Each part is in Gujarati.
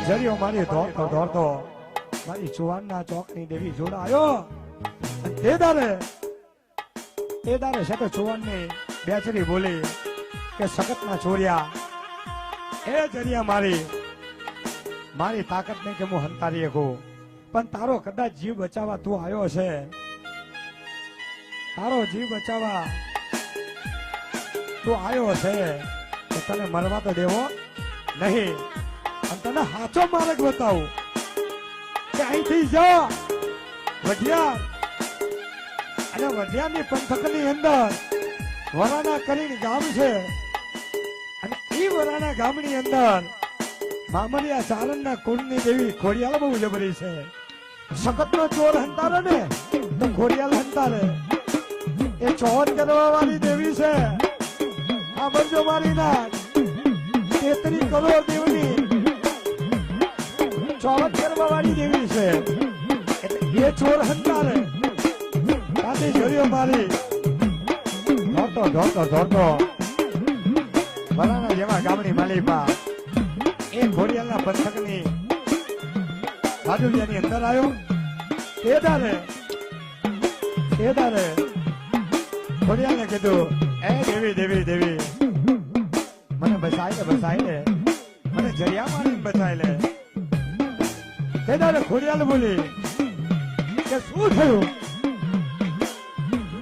જરિયો મારી દોડતો દોડતો મારી ચુવાનના ચોકની દેવી જોડાયો. એ દારે છે તો ચુવાનની બેચરી બોલી કે સખતના ચોર્યા એ જરિયા મારી તાકાત નહીં કે હું હંતારી શકું, પણ તારો કદાચ જીવ બચાવવા તું આવ્યો છે, તારો જીવ બચાવવા તું આવ્યો છે તો તને મરવા તો દેવો નહીં. અને તને સાચો માર્ગ બતાવું કે અહીંથી જા વઢિયાર, અને વઢિયારની પંથકની અંદર વરાણા કરીને ગામ છે, અને એ વરાણા ગામની અંદર મામરિયા ચારણના કુળની દેવી ખોડિયાલ બહુ જબરી છે. સખતનો ચોર હંતારે ને તો ખોડિયાલ હંતારે. એ ચોર કરવા વાળી દેવી છે. આ બરજો મારી નાખ 33 કરોડ દેવની ચોરત કરવા વાળી દેવી છે. એટલે એ ચોર હંતારે કાતી જોયો મારી ધોતો વરાણા જેવા ગામની માલિપા એ ખોડિયાલના પંથકની બાજુલિયાની અંદર આવ્યો. એ દારે ખોડિયાલને કીધું એ દેવી મને બચાઈ લે મને જરિયા મારીને બચાઈ લે. એ દારે ખોડિયાલ બોલી કે શું થયું,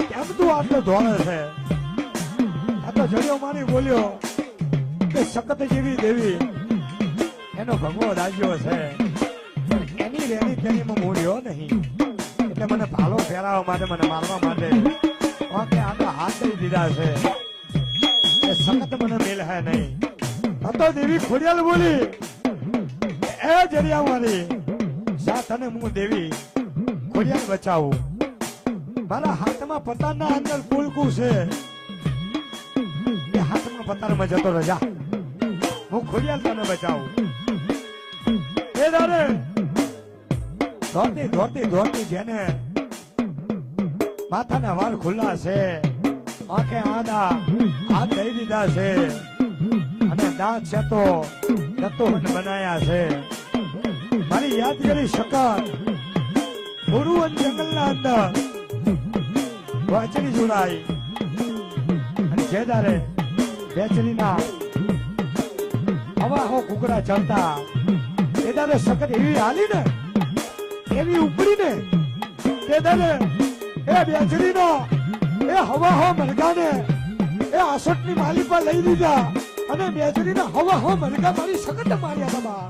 કેમ તું આટલો ધોળે છે? આ તો જરિયો મારી બોલ્યો કે સખત જેવી દેવી એનો ભગવો દાજ્યો છે, એની રેની તેનીમાં મૂળ્યો નહીં, એટલે મને ભાલો ફેરાવવા માટે મને મારવા માટે આટલા હાથ દઈ દીધા છે. એ સખત મને મેલ હે નહીં. તો દેવી ખોડિયાલ બોલી એ જરિયા મારી જા તને હું દેવી ખોડિયાલ બચાવું. મારા હાથમાં પતારના અંદર કુલકું છે, એ હાથમાં પતારમાં જતો રજા હું ખોડિયાલ તને બચાવું. એ દારે દોડતી જેને માથાના વાળ ખુલ્લા છે, આંખે આડા હાથ દઈ દીધા છે, અને દાંત છે તો બનાયા છે. મારી યાદ કરી શકત ગુરુવન જંગલના અંદર વાંચરી જોડાઈ, અને જે દારે બેચરીના હવા હો કુકડા ચડતા એ દારે સખત એવી હાલી ને એવી ઉપડી ને તે દારે એ બેચરીનો એ હવા હો મરઘાને એ આસોટની માલી પર લઈ લીધા, અને બેચરીના હવા હો મરઘા મારી સખત માર્યા તમા.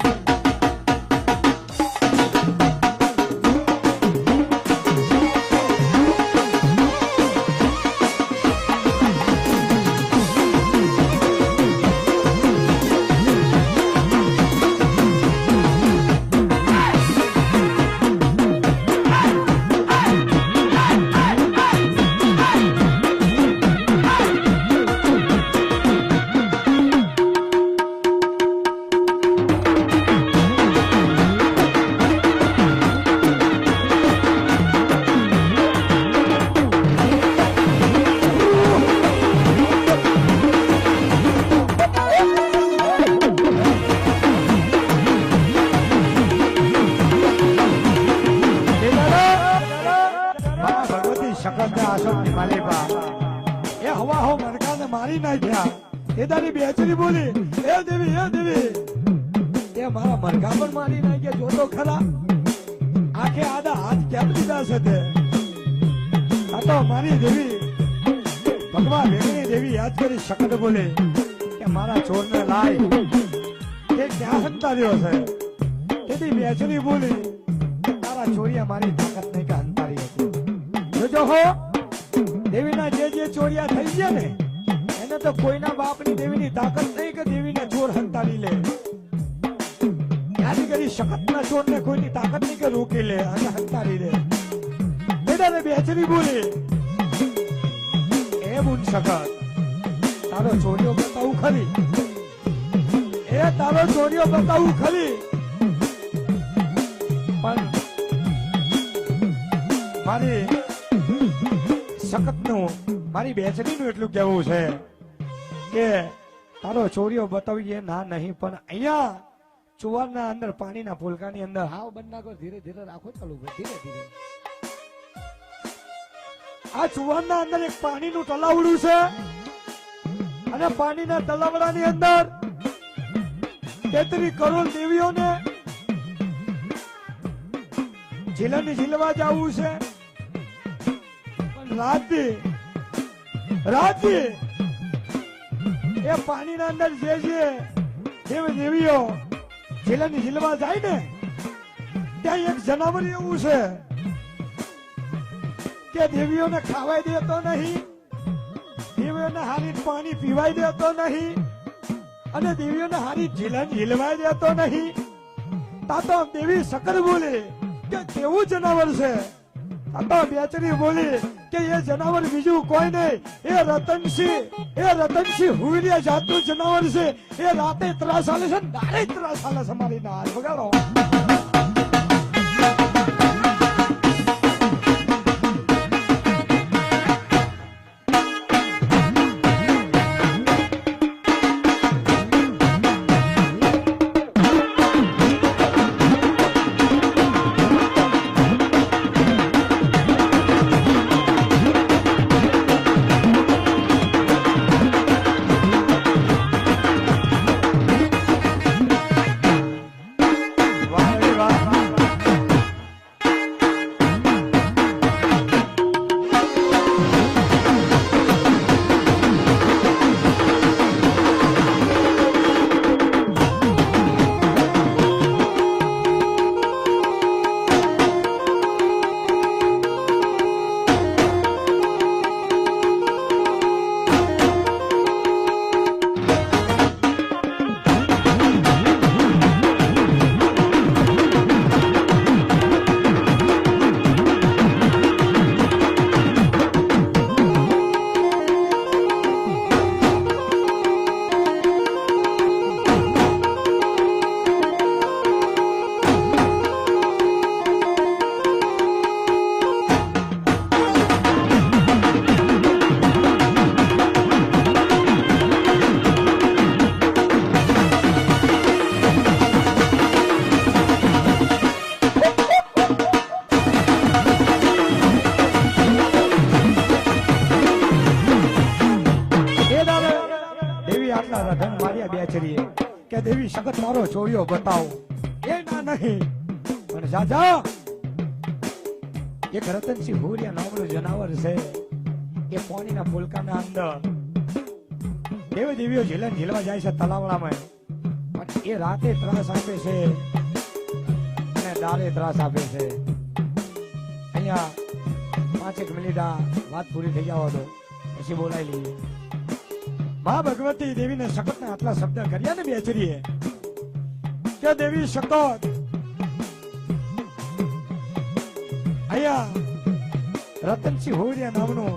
મારી નાખ્યા. એ તારી બેચરી બોલી એ દેવી એ મારા મરઘા પણ મારી નાખ્યા. જોતો ખરા આખે આડા હાથ કેમ લીધા છે તે. આ તો મારી દેવી ભગવાન વેગણી દેવી યાદ કરી શકત બોલે કે મારા ચોરને લાય એ ક્યાં હંતાર્યો છે. તેથી બેચરી બોલી તારા ચોરિયા મારી તાકાત નહીં કે હંતારી હતી. જોજો હો દેવીના જે ચોરિયા થઈ ગયા ને એને તો કોઈના બાપની દેવીની તાકાત નહીં કે દેવીને ચોર હંતાડી લે. યાદ કરી શકતના ચોરને કોઈની તાકાત નહીં કે રોકી લે અને હંતાડી દે. બેટાને બેચરી બોલી એ બુન શકત તારો ચોરીઓ બતાવું ખરી, એ તારો ચોરીઓ બતાવું ખરી, પણ મારી શકતનું મારી બેચરીનું એટલું કહેવું છે કે તારો ચોરીઓ બતાવીએ ના નહીં, પણ અહીંયા ચુવારના અંદર પાણીના પોલકાની અંદર હાવ બંધ નાખો, ધીરે ધીરે રાખો, ચાલુ ભાઈ, ધીરે ધીરે. આ ચુવારના અંદર એક પાણીનું તલાવડું છે અને પાણીના તલાવડાની અંદર 33 કરોડ દેવીઓને ઝીલની ઝીલવા જવું છે. પણ રાતે એ પાણીના અંદર જે દેવીઓ ઝીલની ઝીલવા જાય ને ત્યાં એક જનાવર એવું છે કે દેવીઓને ખાવાય દેતો નહીં, દેવીઓને હારી પાણી પીવાય દેતો નહીં અને દેવીઓને હારી ઝીલન ઝીલવાય દેતો નહીં. તાતો દેવી શકર બોલે કે કેવું જનાવર છે. તાતો બેચરી બોલી કે એ જનાવર બીજું કોઈ નહીં, એ રતનસિંહ હુરિયા જાતનું જનાવર છે. એ રાતે ત્રાસ આલે છે, દાડે ત્રાસ આલે છે. મારી ના હાથ વગાડો. કે દેવી સખત મારો ચોર્યો બતાવો. એ ના નહીં, પણ જાજા એક રતનસિંહ હુરિયા નામનું જનાવર છે. એ પાણીના પોલકાના અંદર દેવીઓ ઝીલવા જાય છે તલાવડામાં. પણ એ રાતે ત્રાસ આપે છે અને દારે ત્રાસ આપે છે. અહીંયા 5 મિનિટ આ વાત પૂરી થઈ જાવ તો પછી બોલાવી લઈએ. મા ભગવતી દેવીને શકતના આટલા શબ્દ કર્યા ને બેચરીએ કે દેવી શકત અહીંયા રતનસિંહ હુરિયા નામનું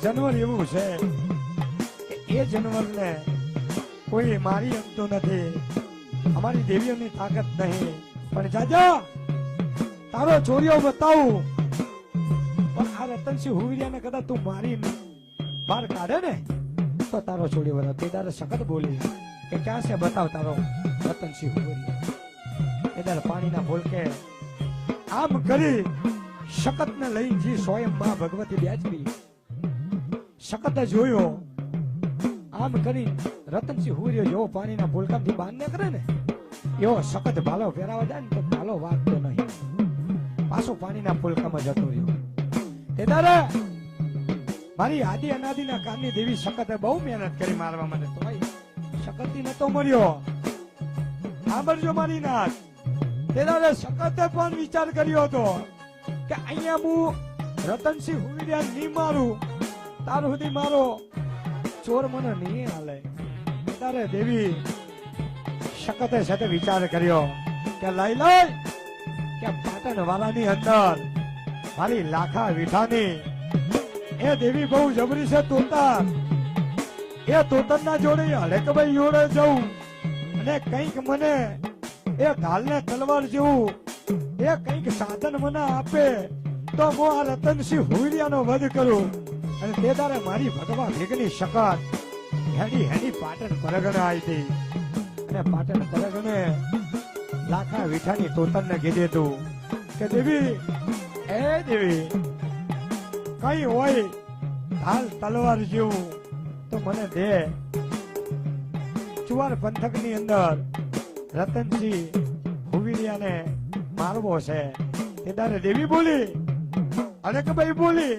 જાનવર એવું છે કે એ જાનવરને કોઈ મારી શકતું નથી. અમારી દેવીઓની તાકાત નહીં. પણ જાજા તારો ચોરીઓ બતાવું, પણ આ રતનસિંહ હુરિયાને કદાચ તું મારી બહાર કાઢે ને તો તારો છોડી વળો. તે તારે સખત બોલી કે ક્યાં છે બતાવ તારો રતનસિંહ હુરિયા. એ તારે પાણીના ભોલકે આમ કરી શકત ને લઈ જી સ્વયં માં ભગવતી બેચરી શકત જોયો. આમ કરી રતનસિંહ હુરિયો જેવો પાણીના ભોલકાથી બાંધ ને કરે ને એવો શકત ભાલો ફેરાવા જાય ને તો ભાલો વાગતો નહીં, પાછો પાણીના ભોલકામાં જતો રહ્યો. તે તારે મારી આદિ અનાદિના કામની દેવી શકતે બહુ મહેનત કરી મારવા મને, તો ભાઈ શકતી નતો મર્યો. સાંભળજો મારી નાથ, તેના શકતે પણ વિચાર કર્યો હતો કે અહીંયા હું રતનસિંહ હુરિયા નહીં મારું, તાર સુધી મારો ચોર મને નહીં હાલે. તારે દેવી શકતે સાથે વિચાર કર્યો કે લઈ કે પાટણ વાળાની અંદર મારી લાખા વિઠાની એ દેવી બહુ જબરી છે. તોતા એ તોતરના જોડે હડકભાઈ જોડે જવું અને કંઈક મને એ ઢાલને તલવાર જેવું એ કંઈક સાધન મને આપે તો હું આ રતનસિંહ હુરિયાનો વધ કરું. અને તે દારે મારી ભગવા ભેગની શકત હેડી પાટણ પરગણે આવી હતી. અને પાટણ પરગણે લાખા વિઠાની તોતરને કીધે તું કે દેવી એ દેવી કઈ હોય ઢાલ તલવાર જેવું તો મને દે. ચુવાર પંથકની અંદર રતનસિંહ હુવીરિયાને મારવો છે. તે તારે દેવી બોલી અને કે ભાઈ બોલી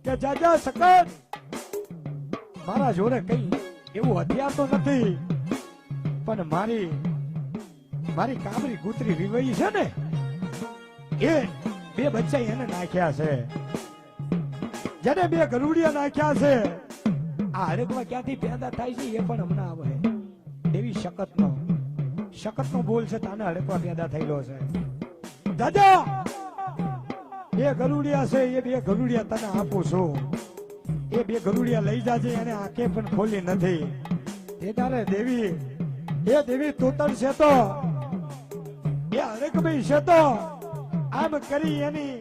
કે જાજા સકત મારા જોડે કઈ એવું હથિયાર તો નથી, પણ મારી કાબરી કૂતરી વિવઈ છે ને એ બે બચ્ચા એને નાખ્યા છે, જેને બે ગરુડિયા નાખ્યા છે. આ હરેકમાં ક્યાંથી પેદા થાય છે એ પણ હમણાં આવે. દેવી શકતનો બોલ છે, તાને હરેકમાં પેદા થયેલો છે. દાદા બે ગરુડિયા છે, એ બે ગરુડિયા તને આપું છું. એ બે ગરુડિયા લઈ જાજે, એને આંખે પણ ખોલી નથી. એ તારે દેવી તોતર છે તો એ હરેકભાઈ છે તો આમ કરી એની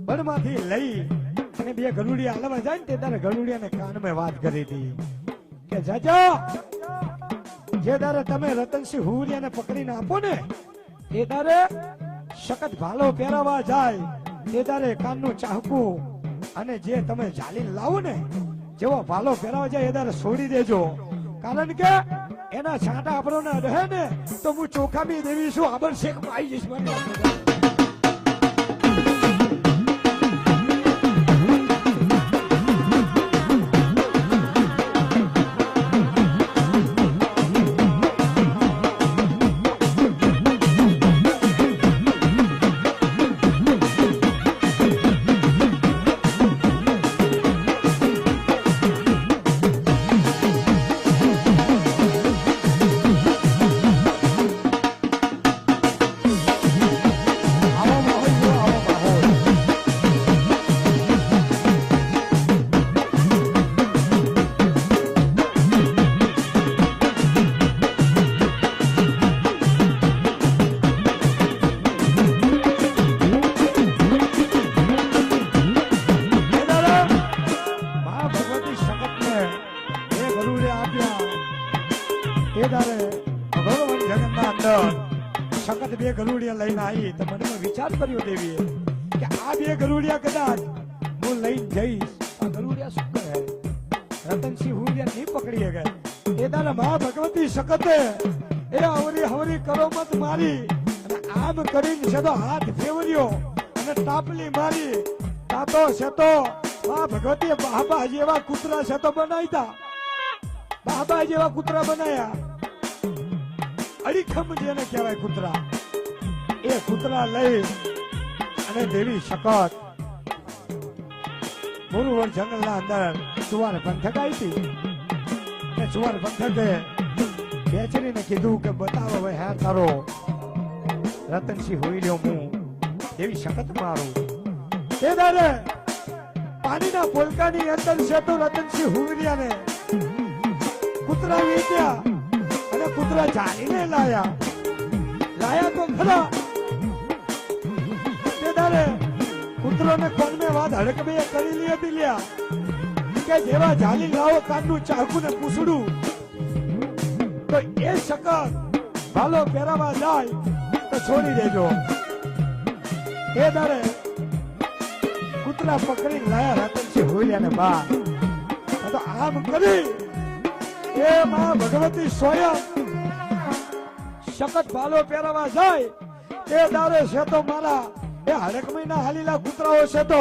બળમાંથી લઈ અને બે ગરુડિયા હાલવા જાય ને તે તારે ગરુડિયાને કાનમાં વાત કરી હતી કે જાજા જે તારે તમે રતનસિંહ હુરિયાને પકડીને આપો ને એ તારે સખત ભાલો પહેરાવા જાય, તે તારે કાનનું ચાહકું અને જે તમે ઝાલી લાવો ને જેવો ભાલો પહેરાવા જાય એ તારે છોડી દેજો. કારણ કે એના છાંટા આપણને રહે ને તો હું ચોખામી દેવી છું, આબર શેખમાં આવી જઈશ. સખત બે ગરુડિયા લઈને આવી તો મને વિચાર કર્યો દેવીએ કે આ બે ગરુડિયા કદાચ હું લઈને જઈશ, આ ગરુડિયા શું કરે રતનસિંહ હુરિયા નહીં પકડી ગયા. એ તારા મા ભગવતી સખતે એ હવરી હવરી કરોમત મારી અને આમ કરીને સીધો હાથ ફેવર્યો અને તાપલી મારી. તાતો સેતો મા ભગવતીએ બાબા જેવા કૂતરા સેતો બનાવ્યા, બાબા જેવા કૂતરા બનાયા. અડીખમ જેને કહેવાય કૂતરા, એ કૂતરા લઈ અને દેવી સખત મુરુવર જંગલના અંદર ચુવાર પંથક આવી હતી. અને ચુવાર પંથકે બેચરીને કીધું કે બતાવો હવે હા તારો રતનસિંહ હોઈ લ્યો હું દેવી સખત મારું. તે દારે પાણીના પોલકાની અંદર છે તો રતનસિંહ હુરિયાને કૂતરા વેચ્યા અને કૂતરા જાણીને લાયા તો ખરા. તે દારે કૂતરોને કોનમે વાત હડકબે કરી લી હતી લ્યા કે જેવા જાલી લાવો કાનનું ચાકુ ને પૂછડું તો એ સખત ભાલો પહેરાવા જાય તો છોડી દેજો. એ દારે કૂતરા પકડીને લાયા રતનસિંહ હુરિયાને બા તો આમ કરી એ માં ભગવતી સ્વયં સખત ભાલો પહેરાવા જાય. તે દારે છે તો મારા એ હરેક મહિના હાલીલા કૂતરાઓ છે તો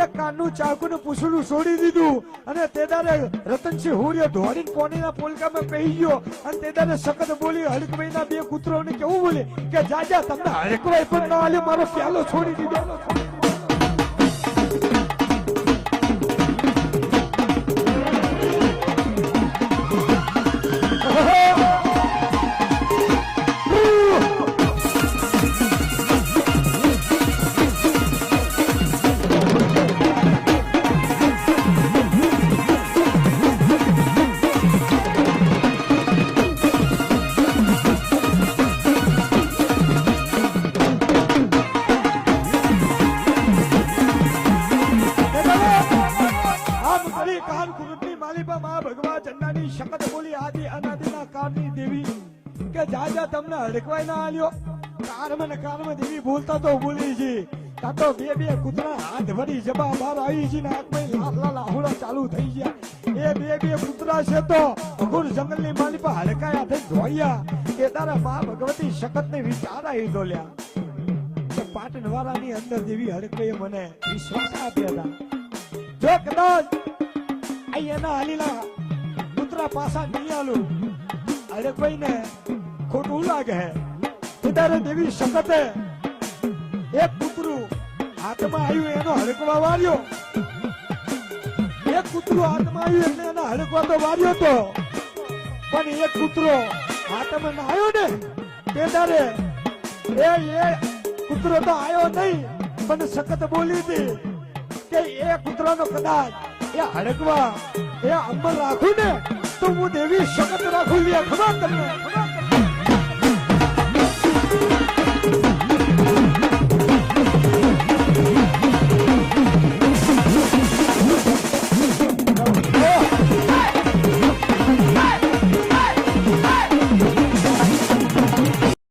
એ કાનનું ચાકુ ને પૂછડું છોડી દીધું અને તે દારે રતનસિંહ હુરિયો ધોડીને પોણીના પોલકામાં કહી ગયો અને તે દારે સખત બોલી હરેક મહિના બે કૂતરાઓને કેવું બોલી કે જાજા તમને હરેક ભાઈ પણ ન હાલ્યો, મારો પ્યાલો છોડી દીધો. જવાય ના આલ્યો કારમાં દેવી ભૂલતા તો ભૂલી છે તા તો બે કૂતરા હાથ ભરી જબા બહાર આવી છે ને આંખમાં લાલ આહુડા ચાલુ થઈ ગયા એ બે કૂતરા છે તો અઘુર જંગલની માલી પર હડકાયા થઈ જોયા કે તારા મા ભગવતી શકત ને વિચાર આવી તો લ્યા પાટણ વાળાની અંદર દેવી હડકે મને વિશ્વાસ આપ્યા હતા જો કદાચ એના હાલીલા કૂતરા પાછા નહીં આલું હડકભાઈ ને ખોટું લાગે ત્યારે દેવી શકતે એક કૂતરું હાથમાં આવ્યું એનો હડકવા વાર્યો એક કૂતરું હાથમાં આવ્યું એટલે એના હડકવા તો વાર્યો તો પણ એક કૂતરો હાથમાં ના આવ્યો ને તે તારે એ કૂતરો તો આવ્યો નહીં પણ સખત બોલી હતી કે એ કૂતરાનો કદાચ એ હડકવા એ અમલ રાખું ને તો હું દેવી સખત રાખું લે ખબર તમને